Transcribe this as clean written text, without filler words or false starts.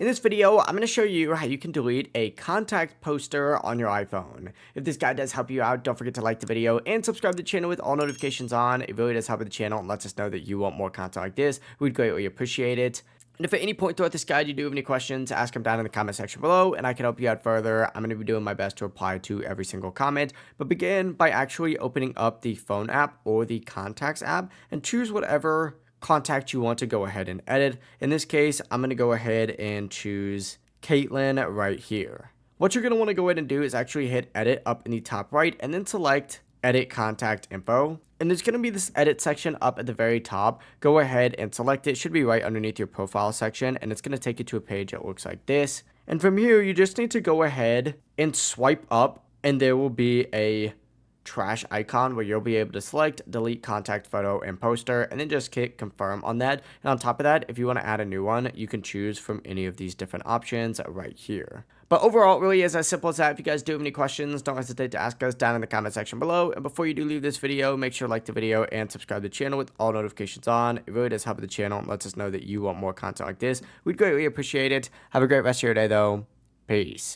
In this video, I'm going to show you how you can delete a contact poster on your iPhone. If this guide does help you out, don't forget to like the video and subscribe to the channel with all notifications on. It really does help with the channel and lets us know that you want more content like this. We'd greatly appreciate it. And if at any point throughout this guide you do have any questions, ask them down in the comment section below and I can help you out further. I'm going to be doing my best to reply to every single comment, but begin by actually opening up the phone app or the contacts app and choose whatever contact you want to go ahead and edit. In this case, I'm going to go ahead and choose Caitlin right here. What you're going to want to go ahead and do is actually hit edit up in the top right and then select edit contact info. And there's going to be this edit section up at the very top. Go ahead and select it. It should be right underneath your profile section. And it's going to take you to a page that looks like this. And from here, you just need to go ahead and swipe up and there will be a trash icon where you'll be able to select delete contact photo and poster and then just click confirm on that. And on top of that, if you want to add a new one, you can choose from any of these different options right here. But overall, it really is as simple as that. If you guys do have any questions, don't hesitate to ask us down in the comment section below. And before you do leave this video, make sure to like the video and subscribe to the channel with all notifications on. It really does help the channel and lets us know that you want more content like this. We'd greatly appreciate it. Have a great rest of your day though. Peace.